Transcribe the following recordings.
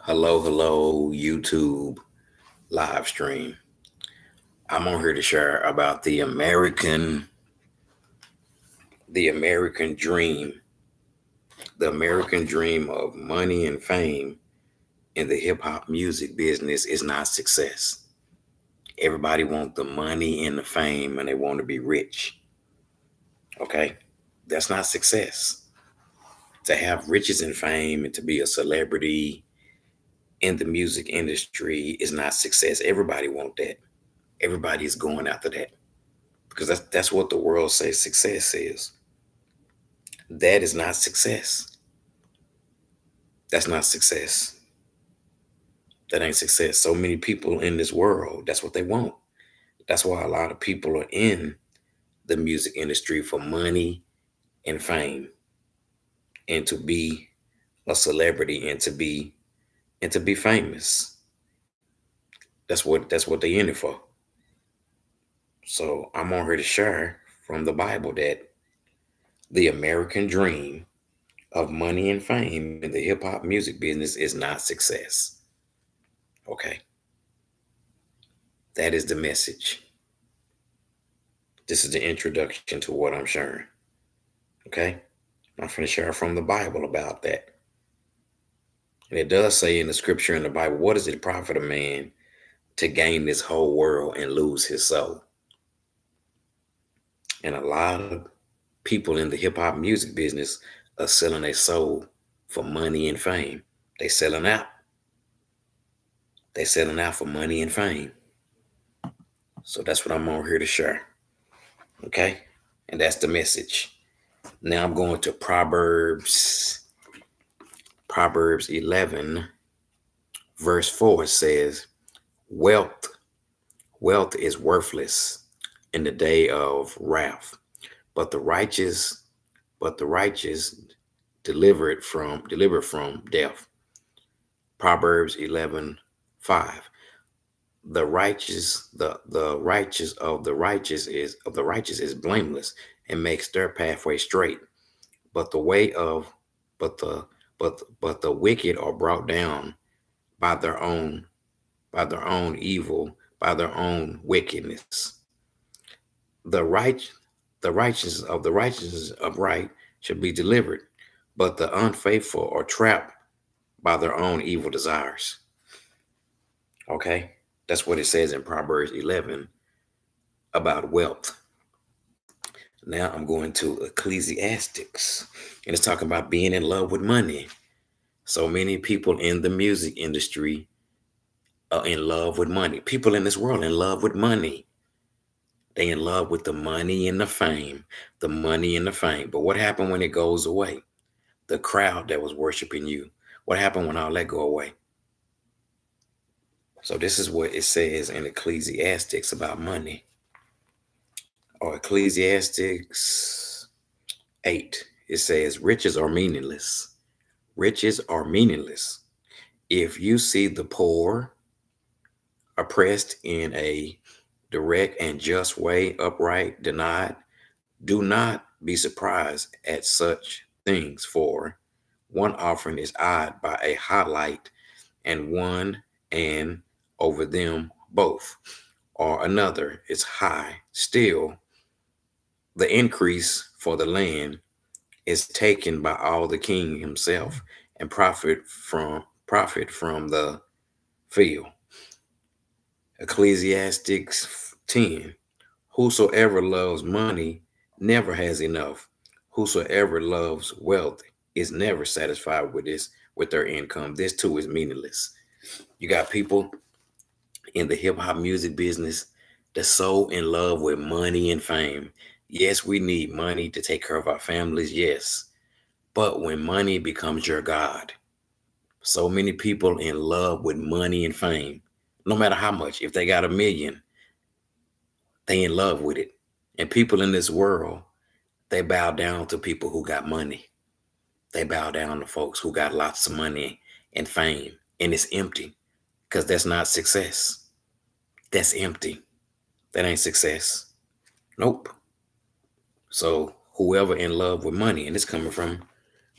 Hello, YouTube live stream. I'm on here to share about the American dream, the American dream of money and fame in the hip hop music business is not success. Everybody want the money and the fame and they want to be rich. Okay? That's not success. To have riches and fame and to be a celebrity in the music industry is not success. Everybody want that. Everybody is going after that because that's what the world says success is. That is not success. That's not success. That ain't success. So many people in this world, that's what they want. That's why a lot of people are in the music industry for money and fame and to be a celebrity and to be famous. That's what they in it for. So I'm on here to share from the Bible that the American dream of money and fame in the hip hop music business is not success. Okay. That is the message. This is the introduction to what I'm sharing. Okay? I'm going to share from the Bible about that. And it does say in the scripture in the Bible, what does it profit a man to gain this whole world and lose his soul? And a lot of people in the hip hop music business are selling their soul for money and fame. They selling out. They selling out for money and fame. So that's what I'm on here to share. Okay? And that's the message. Now I'm going to Proverbs 11, verse 4 says, Wealth, wealth is worthless in the day of wrath, but the righteous delivered from death. Proverbs 11:5. The righteous is blameless and makes their pathway straight. But the way of but the but the wicked are brought down by their own evil, by their own wickedness. The right the righteousness upright should be delivered, but the unfaithful are trapped by their own evil desires. Okay? That's what it says in Proverbs 11 about wealth. Now I'm going to Ecclesiastics, and it's talking about being in love with money. So many people in the music industry are in love with money. People in this world in love with money. They in love with the money and the fame, the money and the fame. But what happened when it goes away? The crowd that was worshiping you. What happened when all that go away? So this is what it says in Ecclesiastics about money. Or Ecclesiastics 8. It says, riches are meaningless. Riches are meaningless. If you see the poor oppressed in a direct and just way, upright, denied, do not be surprised at such things, for one offering is eyed by a highlight, and one and over them both, or another is high. Still, the increase for the land is taken by all the king himself, and profit from the field. Ecclesiastics 10. Whosoever loves money never has enough. Whosoever loves wealth is never satisfied with their income. This too is meaningless. You got people in the hip hop music business that's so in love with money and fame. Yes, we need money to take care of our families, yes. But when money becomes your God, so many people in love with money and fame, no matter how much, if they got a million, they in love with it. And people in this world, they bow down to people who got money. They bow down to folks who got lots of money and fame. And it's empty because that's not success. That's empty. That ain't success. Nope. So whoever in love with money, and it's coming from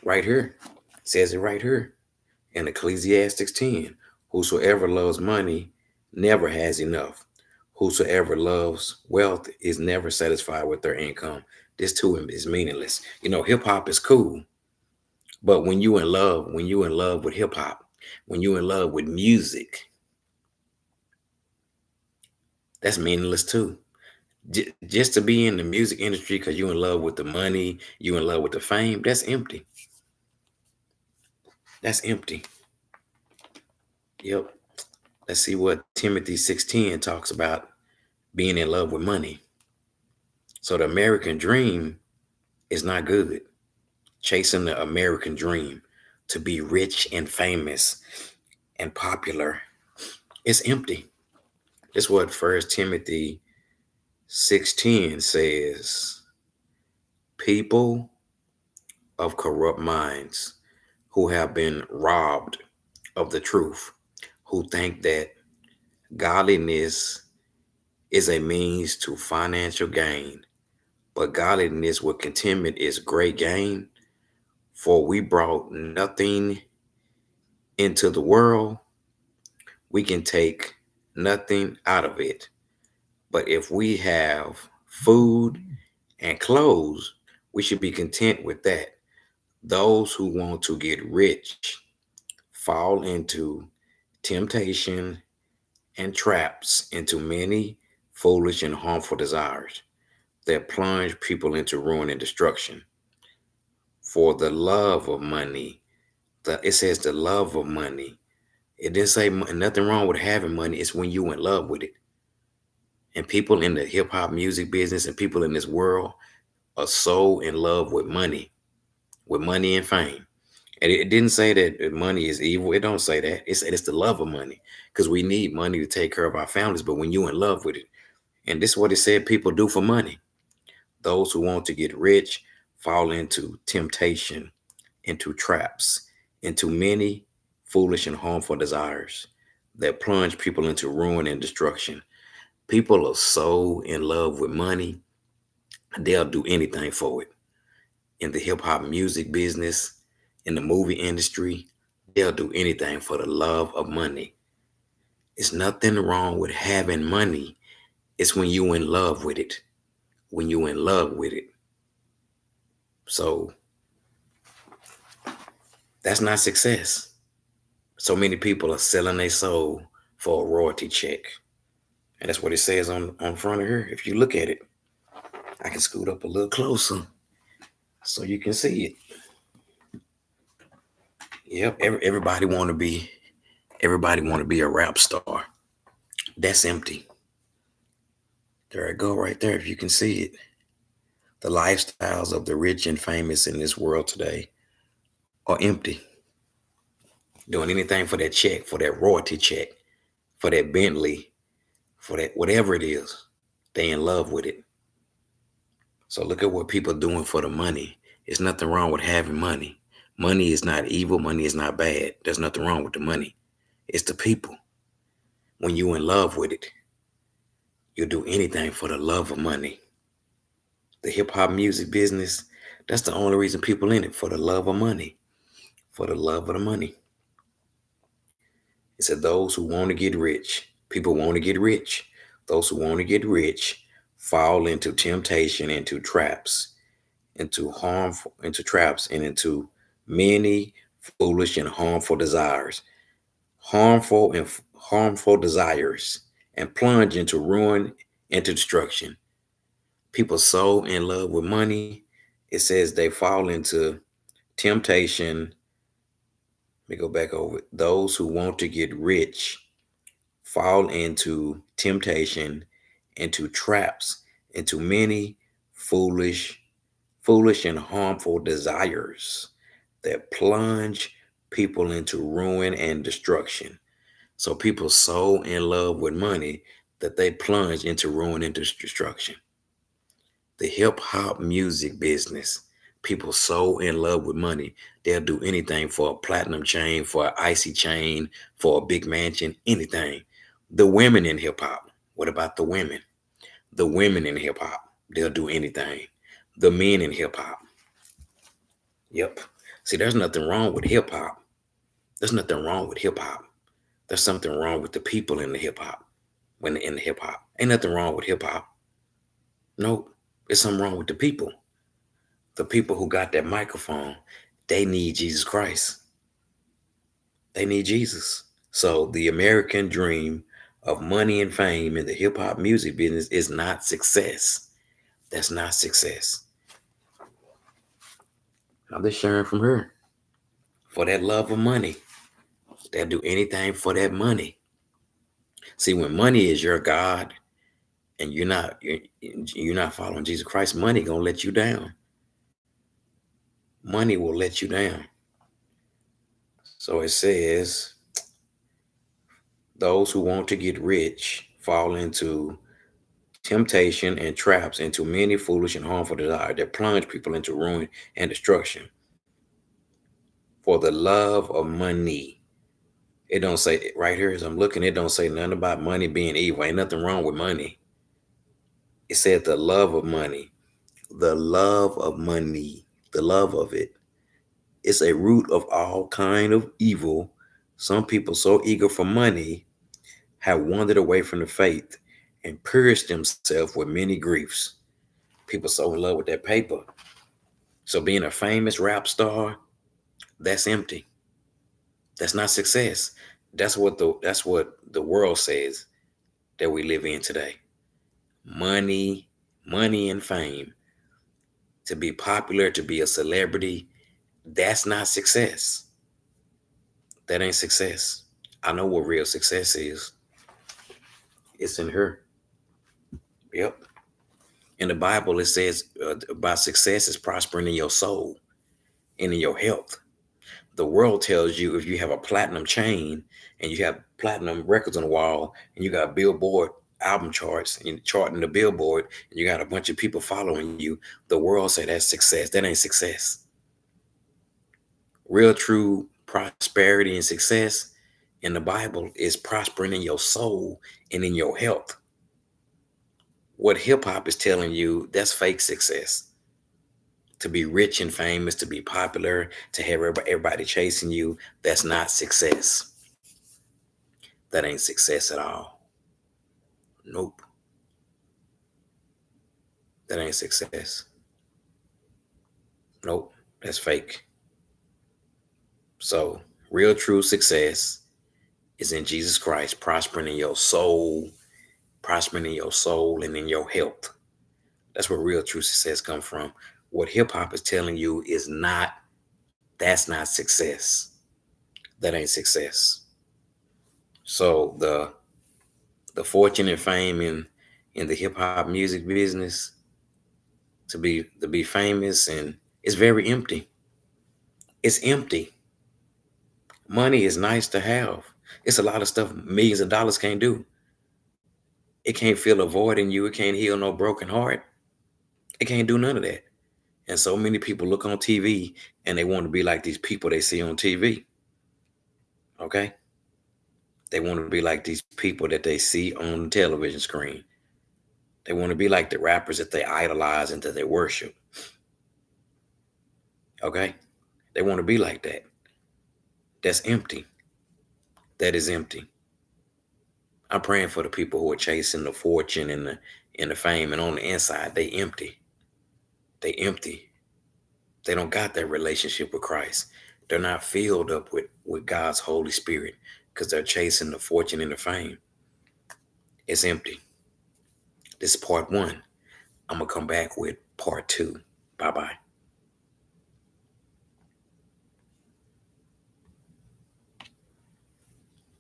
right here, it says it right here In Ecclesiastes 10, whosoever loves money never has enough. Whosoever loves wealth is never satisfied with their income. This too is meaningless. Hip hop is cool, but when you in love with hip hop, when you in love with music, that's meaningless too. Just to be in the music industry because you in love with the money, you in love with the fame, that's empty. That's empty. Yep. Let's see what Timothy 6:10 talks about being in love with money. So the American dream is not good. Chasing the American dream to be rich and famous and popular is empty. That's what First Timothy 6:10 says. People of corrupt minds who have been robbed of the truth, who think that godliness is a means to financial gain, but godliness with contentment is great gain. For we brought nothing into the world, we can take nothing out of it. But if we have food and clothes, we should be content with that. Those who want to get rich fall into temptation and traps, into many foolish and harmful desires that plunge people into ruin and destruction. For the love of money, it says the love of money. It didn't say nothing wrong with having money. It's when you in love with it. And people in the hip hop music business and people in this world are so in love with money and fame. And it didn't say that money is evil. It don't say that. It said it's the love of money because we need money to take care of our families. But when you in love with it, and this is what it said people do for money. Those who want to get rich fall into temptation, into traps, into many foolish and harmful desires that plunge people into ruin and destruction. People are so in love with money, they'll do anything for it. In the hip hop music business, in the movie industry, they'll do anything for the love of money. It's nothing wrong with having money. It's when you in love with it. When you in love with it. So that's not success. So many people are selling their soul for a royalty check. And that's what it says on front of here. If you look at it, I can scoot up a little closer so you can see it. Yep, everybody want to be a rap star. That's empty. There I go right there if you can see it. The lifestyles of the rich and famous in this world today are empty. Doing anything for that check, for that royalty check, for that Bentley, for that whatever it is. They in love with it. So look at what people are doing for the money. There's nothing wrong with having money. Money is not evil. Money is not bad. There's nothing wrong with the money. It's the people. When you in love with it, you'll do anything for the love of money. The hip hop music business, that's the only reason people in it, for the love of money. For the love of the money. It said those who want to get rich, people want to get rich. Those who want to get rich fall into temptation, into traps, into traps, and into many foolish and harmful desires. Harmful desires, and plunge into ruin and destruction. People so in love with money, it says they fall into temptation. Let me go back over it. Those who want to get rich fall into temptation, into traps, into many foolish, foolish and harmful desires that plunge people into ruin and destruction. So people so in love with money that they plunge into ruin and destruction. The hip hop music business, people so in love with money, they'll do anything for a platinum chain, for an icy chain, for a big mansion, anything. The women in hip hop, what about the women? The women in hip hop, they'll do anything. The men in hip hop, yep. See, there's nothing wrong with hip hop. There's nothing wrong with hip hop. There's something wrong with the people in the hip hop. When in the hip hop, ain't nothing wrong with hip hop. Nope, there's something wrong with the people. The people who got that microphone, they need Jesus Christ. They need Jesus. So the American dream of money and fame in the hip hop music business is not success. That's not success. I'm just sharing from her. For that love of money, they'll do anything for that money. See, when money is your God and you're not following Jesus Christ, money gonna let you down. Money will let you down. So it says, those who want to get rich fall into temptation and traps, into many foolish and harmful desires that plunge people into ruin and destruction. For the love of money. It don't say right here as I'm looking, it don't say nothing about money being evil. Ain't nothing wrong with money. It said the love of money. The love of money. The love of it. It's a root of all kind of evil. Some people so eager for money have wandered away from the faith and pierced themselves with many griefs. People so in love with that paper. So being a famous rap star, that's empty. That's not success. That's what the world says that we live in today. Money, money and fame. To be popular, to be a celebrity, that's not success. That ain't success. I know what real success is. It's in her. Yep. In the Bible, it says about success is prospering in your soul and in your health. The world tells you if you have a platinum chain and you have platinum records on the wall and you got Billboard album charts and you're charting the Billboard and you got a bunch of people following you, the world say that's success. That ain't success. Real true prosperity and success in the Bible is prospering in your soul and in your health. What hip hop is telling you, that's fake success. To be rich and famous, to be popular, to have everybody chasing you, that's not success. That ain't success at all. Nope. That ain't success. Nope. That's fake. So, real true success is in Jesus Christ, prospering in your soul, prospering in your soul and in your health. That's where real true success comes from. What hip hop is telling you is not, that's not success. That ain't success. So the fortune and fame in the hip hop music business, to be famous, and it's very empty. It's empty. Money is nice to have. It's a lot of stuff millions of dollars can't do. It can't fill a void in you. It can't heal no broken heart. It can't do none of that. And so many people look on TV and they want to be like these people they see on TV. Okay? They want to be like these people that they see on the television screen. They want to be like the rappers that they idolize and that they worship. Okay? They want to be like that. That's empty. That is empty. I'm praying for the people who are chasing the fortune and the fame, and on the inside, they empty. They empty. They don't got that relationship with Christ. They're not filled up with God's Holy Spirit because they're chasing the fortune and the fame. It's empty. This is part one. I'm going to come back with part two. Bye-bye.